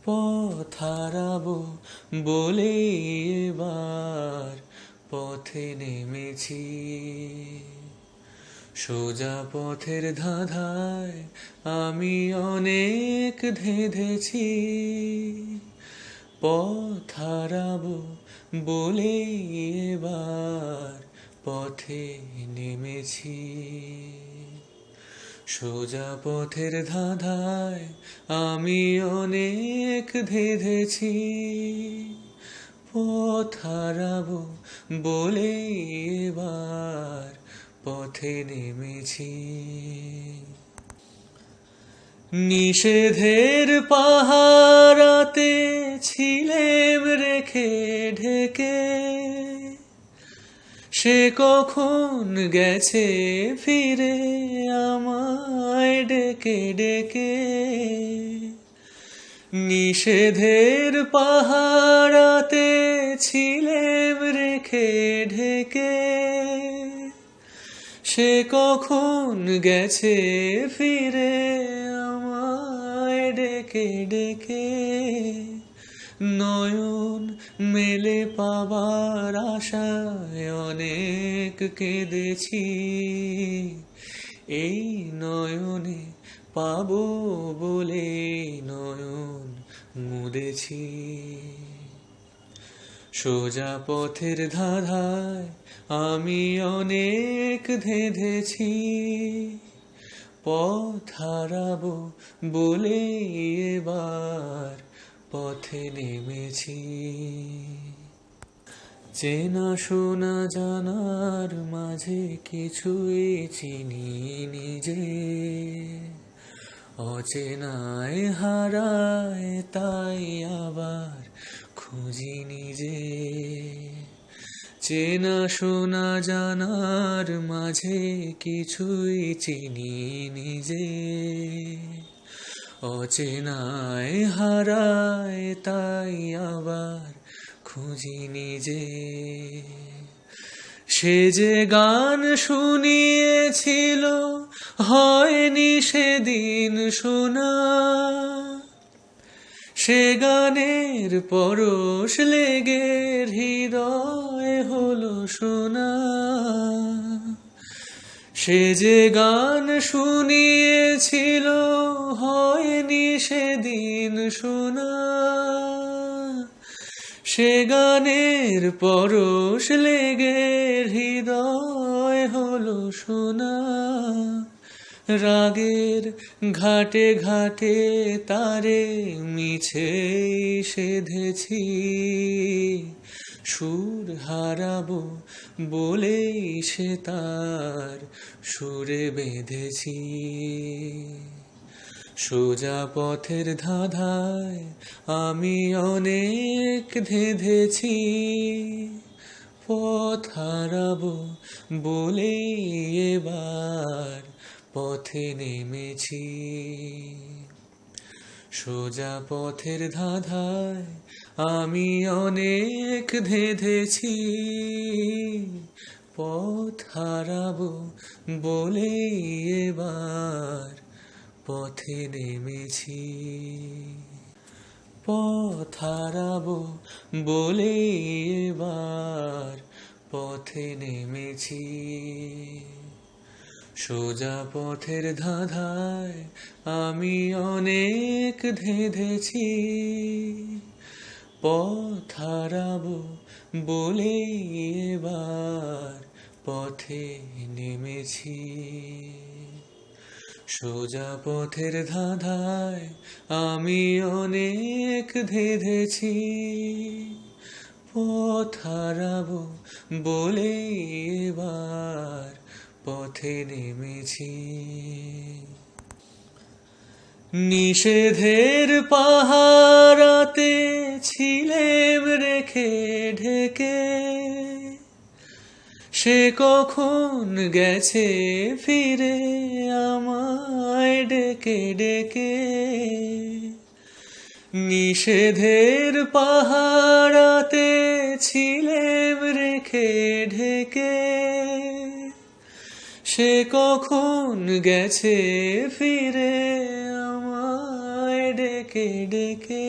পথ হারাবো বলে এবার পথে নেমেছি। সোজা পথের ধাঁধায় আমি অনেক ধেঁধেছি। পথ হারাবো বলে এবার পথে নেমেছি। সোজা পথের ধাঁধায় আমি অনেক ধেঁধেছি। পথ হারাবো বলে এবার পথে নেমেছি। নিষেধের পাহারাতে ছিলেম রেখে ঢেকে, সে কখন গেছে ফিরে আমায় ডেকে ডেকে। নিষেধের পাহারাতে ছিলেম রেখে ঢেকে, সে কখন গেছে ফিরে আমায় ডেকে ডেকে। নয়ন মেলে পাবার আশায় অনেক কেঁদেছি। এই নয়নে পাবো বলে নয়ন মুদেছি। সোজা পথের ধাঁধায় আমি অনেক ধেঁধেছি। পথ হারাবো বলে এবার পথে নেমেছি। চেনা শোনা জানার মাঝে কিছুই চিনি নিজে, অচেনায় হারায় তাই আবার খুঁজি নিজে। চেনা শোনা জানার মাঝে কিছুই চিনি নিজে, অচেনায় হারায় তাই আবার খুঁজি নিজে। সে যে গান শুনিয়েছিল হয়নি সেদিন শোনা, সে গানের পরশ লেগে হৃদয় হলো শোনা। সে যে গান শুনিয়েছিল হয়নি সেদিন শোনা, সে গানের পরশ লেগে হৃদয় হলো শোনা। রাগের ঘাটে ঘাটে তারে মিছে সেধেছি। সুর হারাবো বলেই সে তার সুরে বেঁধেছি। সোজা পথের ধাঁধায় আমি অনেক ধেঁধেছি। পথ হারাবো বলে এবার পথে নেমেছি। সোজা পথের ধাঁধায় আমি অনেক ধেঁধেছি। পথ হারাবো বলে এবার পথে নেমেছি। পথ হারাবো বলে এবার পথে নেমেছি। সোজা পথের ধাঁধায় আমি অনেক ধেঁধেছি। পথ হারাবো বলে এবার পথে নেমেছি। সোজা পথের ধাঁধায় আমি অনেক ধেঁধেছি। পথ হারাবো বলে এবার পথে নেমেছি। নিষেধের পাহারাতে ছিলেম রেখে ঢেকে, সে কখন গেছে ফিরে আমায় ডেকে ডেকে। নিষেধের পাহারাতে ছিলেম রেখে ঢেকে, সে কখন গেছে ফিরে আমায় ডেকে ডেকে ডেকে